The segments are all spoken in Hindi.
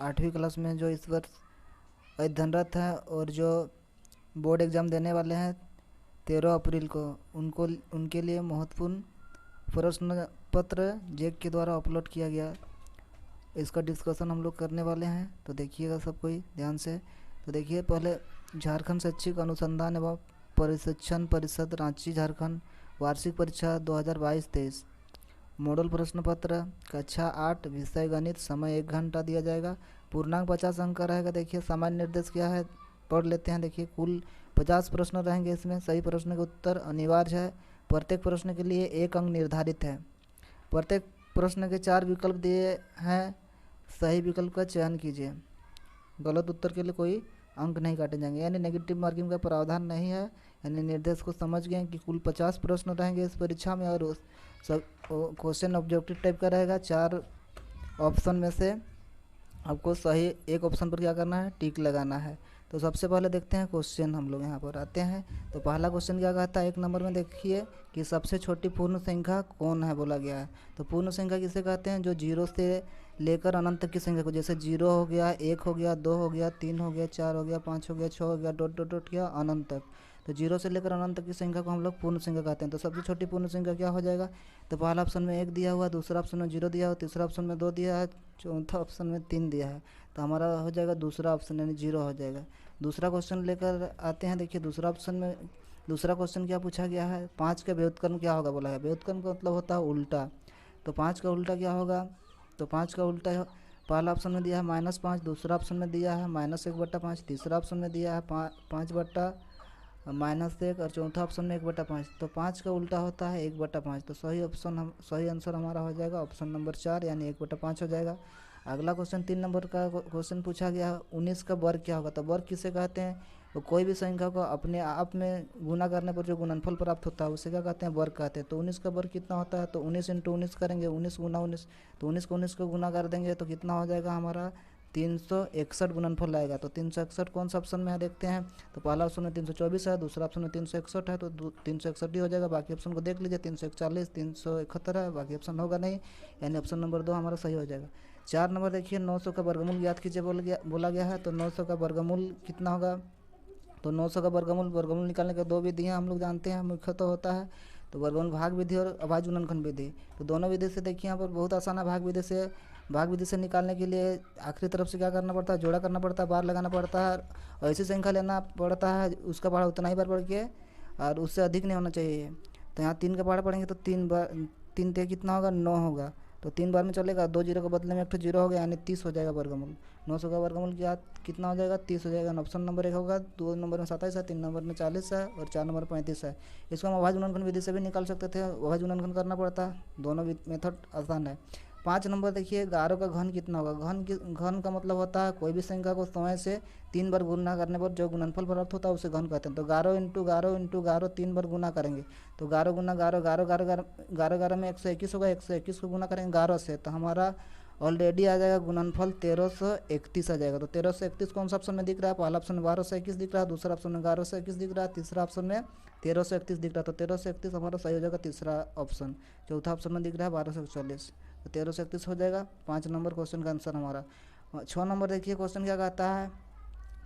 8वीं क्लास में जो इस वर्ष अध्ययनरत हैं और जो बोर्ड एग्ज़ाम देने वाले हैं 13 अप्रैल को, उनको उनके लिए महत्वपूर्ण प्रश्न पत्र जेक के द्वारा अपलोड किया गया। इसका डिस्कशन हम लोग करने वाले हैं, तो देखिएगा सब कोई ध्यान से। तो देखिए, पहले झारखंड शैक्षिक अनुसंधान एवं प्रशिक्षण परिषद रांची झारखंड वार्षिक परीक्षा 2022-23 मॉडल प्रश्न पत्र कक्षा 8 विषय गणित, समय 1 घंटा दिया जाएगा। पूर्णांक 50 अंक का रहेगा। देखिए सामान्य निर्देश क्या है, पढ़ लेते हैं। देखिए कुल 50 प्रश्न रहेंगे। इसमें सही प्रश्न के उत्तर अनिवार्य है। प्रत्येक प्रश्न के लिए 1 अंक निर्धारित है। प्रत्येक प्रश्न के 4 विकल्प दिए हैं, सही विकल्प का चयन कीजिए। गलत उत्तर के लिए कोई अंक नहीं काटे जाएंगे, यानी नेगेटिव मार्किंग का प्रावधान नहीं है। यानी निर्देश को समझ गए कि कुल 50 प्रश्न रहेंगे इस परीक्षा में, और सब क्वेश्चन ऑब्जेक्टिव टाइप का रहेगा। 4 ऑप्शन में से आपको सही एक ऑप्शन पर क्या करना है, टिक लगाना है। तो सबसे पहले देखते हैं क्वेश्चन, हम लोग यहाँ पर आते हैं। तो पहला क्वेश्चन क्या कहता है, 1 नंबर में देखिए कि सबसे छोटी पूर्ण संख्या कौन है बोला गया है। तो पूर्ण संख्या किसे कहते हैं, जो 0 से लेकर अनंत तक की संख्या को, जैसे 0 हो गया, 1 हो गया, 2 हो गया, 3 हो गया, 4 हो गया, 5 हो गया, 6 हो गया, डॉट डॉट डॉट किया अनंत तक। तो 0 से लेकर अनंत तक की संख्या को हम लोग पूर्ण संख्या कहते हैं। तो सबसे छोटी पूर्ण संख्या क्या हो जाएगा, तो पहला ऑप्शन में 1 दिया हुआ, दूसरा ऑप्शन में 0 दिया हुआ, तीसरा ऑप्शन में 2 दिया है, चौथा ऑप्शन में 3 दिया है। तो हमारा हो जाएगा दूसरा ऑप्शन, यानी 0 हो जाएगा। दूसरा क्वेश्चन लेकर आते हैं। देखिए दूसरा ऑप्शन में दूसरा क्वेश्चन क्या पूछा गया है, 5 का व्युत्क्रम क्या होगा बोला है। व्युत्क्रम का मतलब होता है उल्टा। तो 5 का उल्टा क्या होगा, तो 5 का उल्टा पहला ऑप्शन में दिया है -5, दूसरा ऑप्शन में दिया है -1/5, तीसरा ऑप्शन में दिया है 5/-1, और चौथा ऑप्शन में 1/5। तो 5 का उल्टा होता है 1/5। तो सही आंसर हमारा हो जाएगा ऑप्शन नंबर 4, यानी 1/5 हो जाएगा। अगला क्वेश्चन 3 नंबर का क्वेश्चन पूछा गया है, 19 का वर्ग क्या होगा। तो वर्ग किसे कहते हैं, तो कोई भी संख्या को अपने आप में गुना करने पर जो गुणनफल प्राप्त होता है उसे क्या कहते हैं, वर्ग कहते हैं। तो 19 का वर्ग कितना होता है, तो 19 × 19 करेंगे, 19 × 19। तो 19 को 19 को गुना कर देंगे तो कितना हो जाएगा हमारा 361 गुणनफल आएगा। तो 361 कौन सा ऑप्शन में है देखते हैं। तो पहला ऑप्शन में 324 है, दूसरा ऑप्शन में 361 है, तो 361 ही हो जाएगा। बाकी ऑप्शन को देख लीजिए, 341, 371 है, बाकी ऑप्शन होगा नहीं, यानी ऑप्शन नंबर 2 हमारा सही हो जाएगा। 4 नंबर देखिए, 900 का वर्गमूल ज्ञात कीजिए बोला गया है। तो 900 का वर्गमूल कितना होगा, तो 900 का वर्गमूल निकालने के 2 विधियाँ हम लोग जानते हैं, मुख्यतः होता है तो वर्गमूल भाग विधि और अभाज्य गुणनखंड विधि। तो दोनों विधि से देखिए यहाँ पर बहुत आसान है। भाग विधि से निकालने के लिए आखिरी तरफ से क्या करना पड़ता है, जोड़ा करना पड़ता है, बार लगाना पड़ता है, और ऐसी संख्या लेना पड़ता है उसका पहाड़ा उतना ही बार पढ़ के, और उससे अधिक नहीं होना चाहिए। तो यहाँ 3 का पहाड़ा पढ़ेंगे तो 3 बार, 3 ते कितना होगा, 9 होगा। तो 3 बार में चलेगा, 2 जीरो के बदले में 1 जीरो हो गया, यानी 30 हो जाएगा वर्गमूल। 900 का वर्गमूल कितना हो जाएगा, 30 हो जाएगा। ऑप्शन नंबर 1 होगा। 2 नंबर में 27 है, 3 नंबर में 40 है, और 4 नंबर 35 है। इसको हम अभाज्य गुणनखंड विधि से भी निकाल सकते थे, अभाज्य गुणनखंड करना पड़ता है। दोनों मेथड आसान है। 5 नंबर देखिए, 11 का घन कितना होगा। घन का मतलब होता है कोई भी संख्या को समय से 3 बार गुना करने पर जो गुणनफल प्राप्त होता है उसे घन कहते हैं। तो 11 × 11 × 11 3 बार गुना करेंगे, तो 11 × 11 11 11 11 11 में 121 होगा, 121 को गुना करेंगे 11 से, तो हमारा ऑलरेडी आ जाएगा गुणनफल 1331 आ जाएगा। तो 1331 कौन सा ऑप्शन में दिख रहा है, पहला ऑप्शन में 1221 दिख रहा है, दूसरा ऑप्शन में 1121 दिख रहा है, तीसरा ऑप्शन में 1331 दिख रहा है। तो 1331 हमारा सही हो जाएगा तीसरा ऑप्शन। चौथा ऑप्शन में दिख रहा है 1241, तो 1331 हो जाएगा 5 नंबर क्वेश्चन का आंसर हमारा। 6 नंबर देखिए, क्वेश्चन क्या कहता है,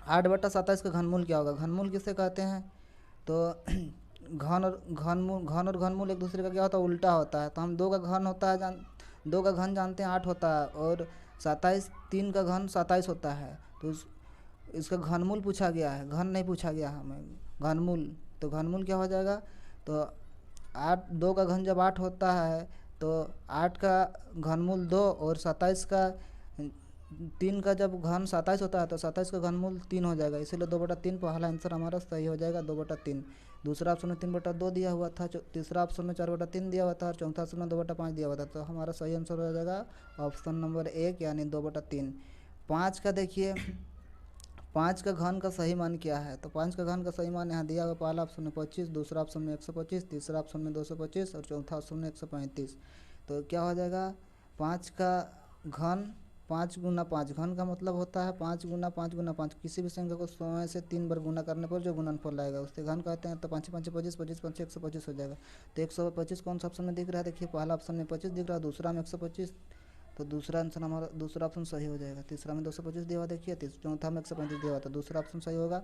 8/27 का घनमूल क्या होगा। घनमूल किसे कहते हैं, तो घन और घनमूल एक दूसरे का क्या होता है, उल्टा होता है। तो हम 2 का घन होता है 2 का घन जानते हैं 8 होता है, और 27, 3 का घन 27 होता है। तो इसका घनमूल पूछा गया है, घन नहीं पूछा गया हमें, घनमूल। तो घनमूल क्या हो जाएगा, तो 2 का घन जब 8 होता है तो 8 का घनमूल 2, और 27 का 3 का जब घन 27 होता है तो 27 का घनमूल 3 हो जाएगा, इसीलिए 2/3 पहला आंसर हमारा सही हो जाएगा 2/3। दूसरा ऑप्शन में 3/2 दिया हुआ था, तीसरा ऑप्शन में 4/3 दिया हुआ था, और चौथा ऑप्शन में 2/5 दिया हुआ था। तो हमारा सही आंसर हो जाएगा ऑप्शन नंबर 1, यानी 2/3। 5 का देखिए, 5 का घन का सही मान क्या है, तो 5 का घन का सही मान यहाँ दिया हुआ, पहला ऑप्शन में 25, दूसरा ऑप्शन में 125, तीसरा ऑप्शन में 225, और चौथा ऑप्शन में 135। तो क्या हो जाएगा, 5 का घन 5 × 5, घन का मतलब होता है 5 × 5 × 5, किसी भी संख्या को समय से 3 बार गुना करने पर जो गुणनफल आएगा उसे घन कहते हैं। तो 5 × 5 = 25, 25 × 5 = 125 हो जाएगा। तो 125 कौन सा ऑप्शन में दिख रहा है, देखिए पहला ऑप्शन में 25 दिख रहा है, दूसरा में 125, तो दूसरा आंसर हमारा दूसरा ऑप्शन सही हो जाएगा। तीसरा में 225 दिया हुआ देखिए, चौथा में 135 दिया हुआ, तो दूसरा ऑप्शन सही होगा।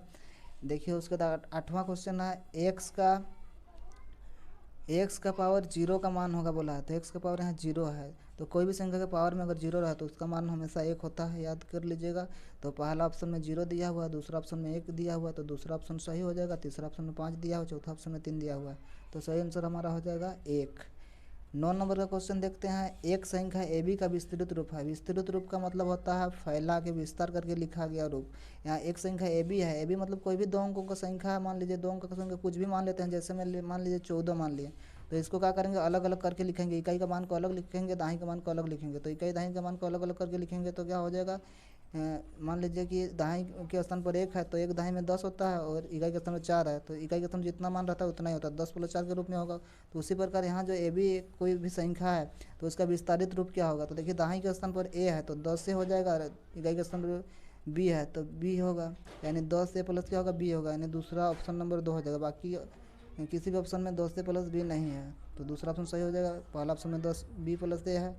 देखिए उसके बाद 8वां क्वेश्चन है एक्स का पावर 0 का मान होगा बोला है, तो एक्स का पावर यहाँ 0 है, तो कोई भी संख्या के पावर में अगर 0 रहा तो उसका मान हमेशा 1 होता है, याद कर लीजिएगा। तो पहला ऑप्शन में 0 दिया हुआ, दूसरा ऑप्शन में 1 दिया हुआ, तो दूसरा ऑप्शन सही हो जाएगा। तीसरा ऑप्शन में 5 दिया हुआ, चौथा ऑप्शन में 3 दिया हुआ है, तो सही आंसर हमारा हो जाएगा 1। 9 नंबर का क्वेश्चन देखते हैं। एक संख्या ए बी का विस्तृत रूप है। विस्तृत रूप का मतलब होता है फैला के विस्तार करके लिखा गया रूप। यहाँ एक संख्या ए बी है, ए बी मतलब कोई भी दो अंकों का संख्या है, मान लीजिए दो अंकों का संख्या कुछ भी मान लेते हैं, जैसे मैं मान लीजिए 14 मान लिए, तो इसको क्या करेंगे अलग अलग करके लिखेंगे, इकाई का मान को अलग लिखेंगे, दाहिने का मान को अलग लिखेंगे। तो इकाई दाहिने का मान को अलग अलग करके लिखेंगे तो क्या हो जाएगा, मान लीजिए कि दाहिने के स्थान पर 1 है तो एक दाहिने में 10 होता है, और इकाई के स्थान में 4 है तो इकाई के स्थान में जितना मान रहता है उतना ही होता है, 10 + 4 के रूप में होगा। तो उसी प्रकार यहाँ जो ए बी कोई भी संख्या है तो उसका विस्तारित रूप क्या होगा, तो देखिए दाहिने के स्थान पर ए है तो 10 से हो जाएगा, इकाई के स्थान पर बी है तो बी होगा, यानी 10 से प्लस क्या होगा बी होगा, यानी दूसरा ऑप्शन नंबर 2 हो जाएगा। बाकी किसी भी ऑप्शन में 10 से प्लस बी नहीं है, तो दूसरा ऑप्शन सही हो जाएगा। पहला ऑप्शन में 10 बी प्लस ए है,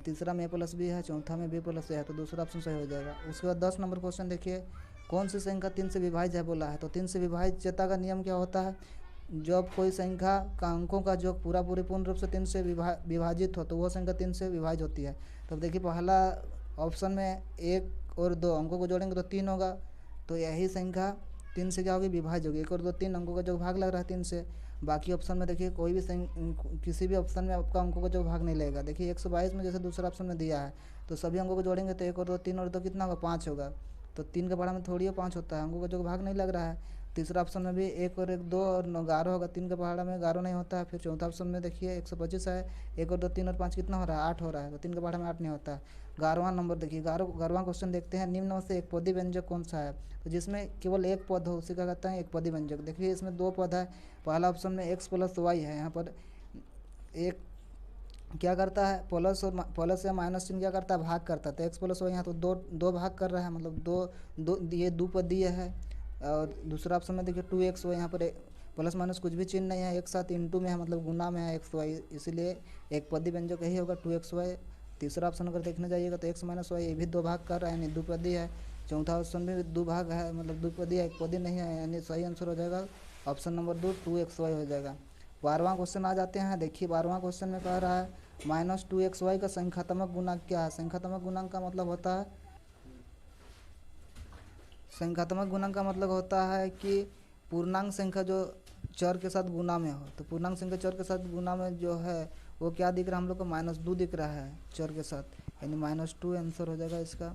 तीसरा में ए प्लस बी है, चौथा में बी प्लस ए है, तो दूसरा ऑप्शन सही हो जाएगा। उसके बाद 10 नंबर क्वेश्चन देखिए, कौन सी संख्या 3 से विभाज्य है बोला है, तो 3 से विभाज्यता का नियम क्या होता है, जब कोई संख्या का अंकों का जो पूर्ण रूप से 3 से विभाजित हो तो वह संख्या 3 से विभाज्य होती है। तो देखिए पहला ऑप्शन में 1 और 2 अंकों को जोड़ेंगे तो 3 होगा, तो यही संख्या 3 से क्या होगी विभाज्य होगी। 1 और 2 3 अंकों का जो भाग लग रहा है 3 से। बाकी ऑप्शन में देखिए कोई भी किसी भी ऑप्शन में आपका अंकों का जो भाग नहीं लगेगा। देखिए 122 में जैसे दूसरा ऑप्शन में दिया है तो सभी अंकों को जोड़ेंगे तो 1 और 2 3 और 2 कितना होगा 5 होगा, तो 3 के पहाड़ा में थोड़ी 5 होता है, अंकों का जो भाग नहीं लग रहा है। तीसरा ऑप्शन में भी 1 और 1 2 और 9 11 होगा, 3 के पहाड़ा में 11 नहीं होता है। फिर चौथा ऑप्शन में देखिए 125 है, 1 और 2 3 और 5 कितना हो रहा है 8 हो रहा है, तो 3 के पहाड़ा में 8 नहीं होता है। 11वां नंबर देखिए 11वां क्वेश्चन देखते हैं, निम्न में से एक पदी व्यंजक कौन सा है, तो जिसमें केवल एक पद हो उसी का कहते हैं एक पदी व्यंजक। देखिए इसमें 2 पद है, पहला ऑप्शन में x + y है, यहाँ पर एक क्या करता है प्लस या माइनस चिन्ह क्या करता है भाग करता है, तो x + y यहाँ तो दो भाग कर रहा है, मतलब दो ये दो पद दिए है। और दूसरा ऑप्शन में देखिए 2xy, यहाँ पर प्लस माइनस कुछ भी चिन्ह नहीं है, एक साथ इंटू में है मतलब गुना में है xy, इसीलिए एक पदी व्यंजक यही होगा 2xy। तीसरा ऑप्शन अगर देखने जाइएगा तो x - y ये भी 2 भाग कर रहा है यानी द्विपदी है। चौथा ऑप्शन भी 2 भाग है मतलब द्विपदी है, एक पदी नहीं है, यानी सही आंसर हो जाएगा ऑप्शन नंबर 2 2xy हो जाएगा। 12वां क्वेश्चन आ जाते हैं। देखिए 12वां क्वेश्चन में कह रहा है -2xy का संख्यात्मक गुणांक क्या है। संख्यात्मक गुणांक का मतलब होता है संख्यात्मक गुणांक का मतलब होता है कि पूर्णांक संख्या जो चर के साथ गुना में हो, तो पूर्णांक संख्या चर के साथ गुना में जो है वो क्या दिख रहा है हम लोग को -2 दिख रहा है चर के साथ, यानी -2 आंसर हो जाएगा इसका।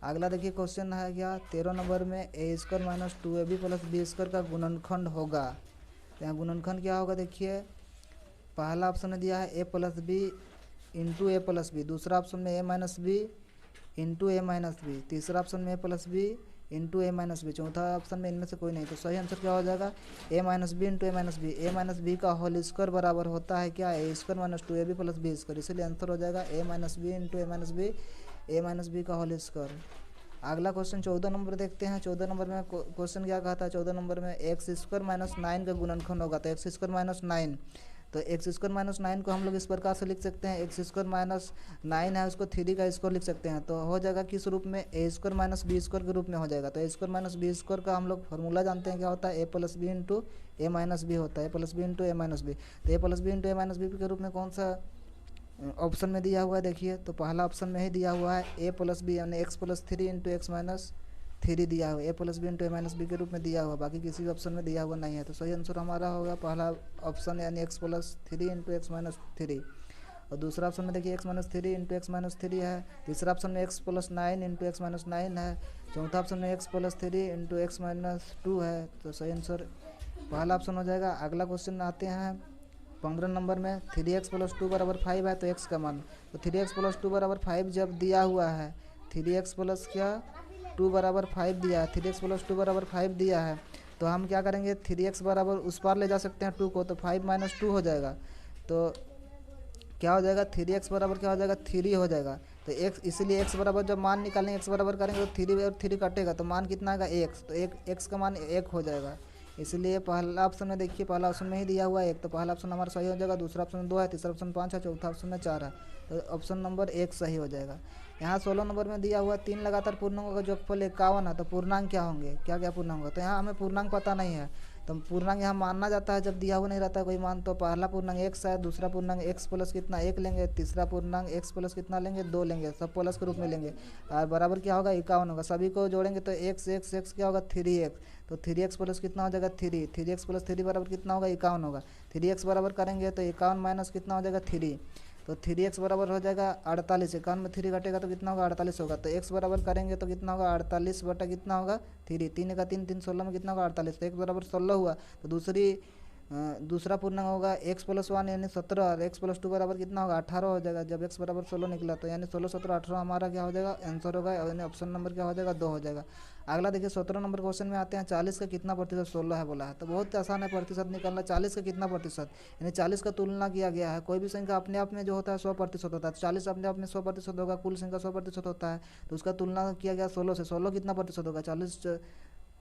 अगला देखिए क्वेश्चन है क्या 13 नंबर में a² - 2ab + b² का गुणनखंड होगा। तो यहाँ गुणनखंड क्या होगा देखिए, पहला ऑप्शन में दिया है a + b × a + b, दूसरा ऑप्शन में a - b × a - b, तीसरा ऑप्शन में a + b × a - b, चौथा ऑप्शन में इनमें से कोई नहीं, तो सही आंसर क्या हो जाएगा a - b × a - b। a - b का होल स्क्वायर बराबर होता है क्या a² - 2ab + b², इसलिए आंसर हो जाएगा a - b × a - b का होल स्क्वायर। अगला क्वेश्चन 14 नंबर देखते हैं। 14 नंबर में क्वेश्चन क्या कहता है, 14 नंबर में x² - 9 का गुणनखंड होगा, तो x² - 9, तो x² - 9 को हम लोग इस प्रकार से लिख सकते हैं, x² - 9 है उसको 3 का स्क्वायर लिख सकते हैं, तो हो जाएगा किस रूप में a² - b² के रूप में हो जाएगा। तो a² - b² का हम लोग फार्मूला जानते हैं क्या होता है a + b × a - b होता है, a + b × a - b, तो a + b × a - b के रूप में कौन सा ऑप्शन में दिया हुआ है देखिए, तो पहला ऑप्शन में ही दिया हुआ है a + b यानी x + 3 × x - 3 दिया हुआ है, a + b × a - b के रूप में दिया हुआ, बाकी किसी भी ऑप्शन में दिया हुआ नहीं है, तो सही आंसर हमारा होगा पहला ऑप्शन यानी x + 3 × x - 3। और दूसरा ऑप्शन में देखिए x - 3 × x - 3 है, तीसरा ऑप्शन में x + 9 × x - 9 है, चौथा ऑप्शन में x + 3 × x - 2 है, तो सही आंसर पहला ऑप्शन हो जाएगा। अगला क्वेश्चन आते हैं 15 नंबर में 3x + 2 = 5 है, तो x का मान, तो 3x + 2 = 5 जब दिया हुआ है 3x + क्या 2 = 5 दिया है, 3x + 2 = 5 दिया है, तो हम क्या करेंगे 3x बराबर उस पार ले जा सकते हैं 2 को, तो 5 - 2 हो जाएगा, तो क्या हो जाएगा 3x बराबर क्या हो जाएगा 3 हो जाएगा। तो x इसलिए x बराबर जब मान निकालेंगे x बराबर करेंगे तो 3 और 3 कटेगा तो मान कितना आएगा x, तो एक x का मान 1 हो जाएगा, इसलिए पहला ऑप्शन में देखिए, पहला ऑप्शन में ही दिया हुआ है एक, तो पहला ऑप्शन हमारा सही हो जाएगा, दूसरा ऑप्शन 2 है, तीसरा ऑप्शन 5 है, चौथा ऑप्शन में 4 है, तो ऑप्शन नंबर 1 सही हो जाएगा। यहाँ 16 नंबर में दिया हुआ 3 लगातार पूर्णांकों का जोगफल 51 है, तो पूर्णांक क्या होंगे, क्या क्या पूर्णांक होगा, तो यहाँ हमें पूर्णांक पता नहीं है, तो पूर्णांक यहाँ मानना जाता है जब दिया हुआ नहीं रहता है कोई मान। तो पहला पूर्णांक x है, दूसरा पूर्णांक x प्लस कितना 1 लेंगे, तीसरा पूर्णांक x प्लस कितना लेंगे 2 लेंगे, सब प्लस के रूप में लेंगे, और बराबर क्या होगा 51 होगा। सभी को जोड़ेंगे तो x क्या होगा 3x, तो 3x प्लस कितना हो जाएगा 3x प्लस 3 बराबर कितना होगा 51 होगा। 3x बराबर करेंगे तो 51 माइनस कितना हो जाएगा 3, तो 3x बराबर हो जाएगा 48, 51 में 3 घटेगा तो कितना होगा 48 होगा। तो x बराबर करेंगे तो कितना होगा 48 बटा कितना होगा 3, 3 का 3, 3 16 में कितना होगा 48, तो x बराबर 16 हुआ। तो दूसरा पूर्णांक होगा x प्लस 1 यानी 17, और x प्लस 2 बराबर कितना होगा 18 हो जाएगा, जब x बराबर 16 निकला, तो यानी 16 17 18 हमारा क्या हो जाएगा आंसर होगा, यानी ऑप्शन नंबर क्या हो जाएगा 2 हो जाएगा। अगला देखिए 17 नंबर क्वेश्चन में आते हैं, 40 का कितना प्रतिशत 16 है बोला है, तो बहुत आसान है प्रतिशत निकालना। 40 का कितना प्रतिशत, यानी 40 का तुलना किया गया है, कोई भी संख्या अपने आप में जो होता है 100% होता है, 40 अपने आप में 100% होगा, कुल संख्या 100% होता है, तो उसका तुलना किया गया 16 से। 16 कितना प्रतिशत होगा 40,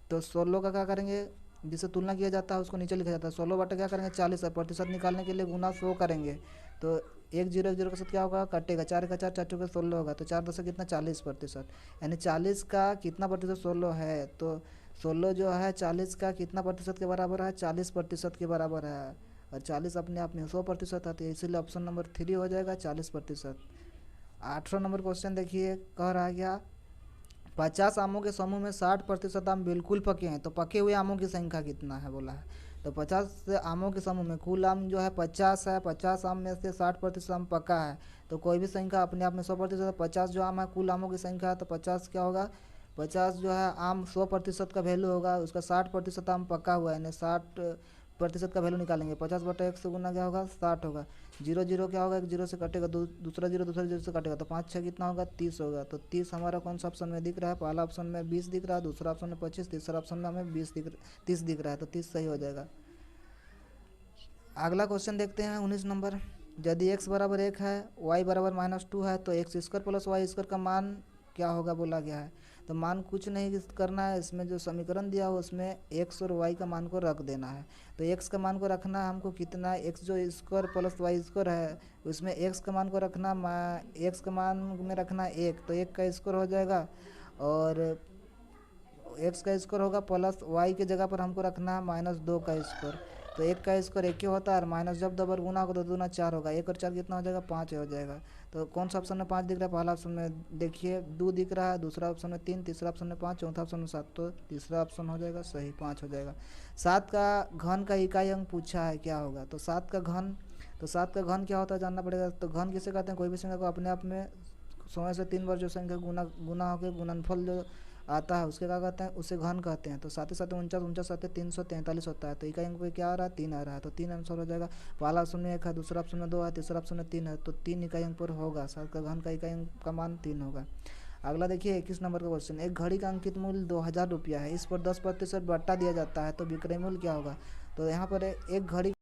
तो 16 का क्या करेंगे, जिससे तुलना किया जाता है उसको नीचे लिखा जाता है, 16 बटा क्या करेंगे 40 है, प्रतिशत निकालने के लिए गुना 100 करेंगे, तो 1 0 के साथ क्या होगा कटेगा, 4 का 4, 4 चौके 16 होगा, तो 4 10 से कितना 40%, यानी 40 का कितना प्रतिशत 16 है, तो 16 जो है 40 का कितना प्रतिशत के बराबर है 40% के बराबर है, और 40 अपने आप में 100% आती है, इसीलिए ऑप्शन नंबर 3 हो जाएगा 40%। 18 नंबर क्वेश्चन देखिए, कह रहा है क्या 50 आमों के समूह में 60% आम बिल्कुल पके हैं, तो पके हुए आमों की संख्या कितना है बोला है। तो 50 आमों के समूह में कुल आम जो है 50 है, 50 आम में से 60% आम पका है, तो कोई भी संख्या अपने आप में 100%, 50 जो आम है कुल आमों की संख्या है, तो 50 क्या होगा 50 जो है आम 100% का वैल्यू होगा, उसका 60% आम पका हुआ है, यानी 60% का वैल्यू निकालेंगे, 50 बटा 1 से गुना क्या होगा 60 होगा, 0 0 क्या होगा 1 0 से कटेगा, दूसरा जीरो से कटेगा, तो 5 6 कितना होगा 30 होगा। तो 30 हमारा कौन सा ऑप्शन में दिख रहा है, पहला ऑप्शन में 20 दिख रहा है, दूसरा ऑप्शन में 25, तीसरा ऑप्शन में हमें 30 दिख रहा है, तो 30 सही हो जाएगा। अगला क्वेश्चन देखते हैं 19 नंबर, यदि x बराबर 1 है, y बराबर -2 है, तो x square plus Y square का मान क्या होगा बोला गया है। तो मान कुछ नहीं करना है, इसमें जो समीकरण दिया हो उसमें x और y का मान को रख देना है। तो x का मान को रखना है हमको कितना, x जो स्क्वायर प्लस वाई स्क्वायर है उसमें x का मान को रखना, x का मान में रखना 1, तो 1 का स्क्वायर हो जाएगा, और x का स्क्वायर होगा प्लस y की जगह पर हमको रखना है -2 का स्क्वायर, तो 1 का स्क्वायर 1 ही होता है, और माइनस जब दो बार गुना होगा तो दूना 4 होगा, 1 और 4 कितना हो जाएगा 5 हो जाएगा। तो कौन सा ऑप्शन में 5 दिख रहा है, पहला ऑप्शन में देखिए 2 दिख रहा है, दूसरा ऑप्शन में 3, तीसरा ऑप्शन में 5, चौथा ऑप्शन में 7, तो तीसरा ऑप्शन हो जाएगा सही 5 हो जाएगा। 7 का घन का इकाई अंक पूछा है क्या होगा, तो 7 का घन, तो 7 का घन क्या होता है जानना पड़ेगा। तो घन किसे कहते हैं, कोई भी संख्या को अपने आप में 100 से 3 बार जो संख्या गुना होकर गुणनफल जो आता है उसके क्या कहते हैं, उसे घन कहते हैं। तो 7 7 49, 49 7 343 होता है, तो इकाई अंक पे क्या आ रहा है 3 आ रहा है, तो 3 आंसर हो जाएगा। पहला ऑप्शन में 1 है, दूसरा ऑप्शन में 2 है, तीसरा ऑप्शन में 3 है, तो 3 इकाई अंक पर होगा, 7 का घन का इकाई अंक का मान 3 होगा। अगला देखिए 21 नंबर का क्वेश्चन, एक घड़ी का अंकित मूल्य 2000 रुपया है, इस पर 10% बट्टा दिया जाता है, तो विक्रय मूल्य क्या होगा। तो यहाँ पर एक घड़ी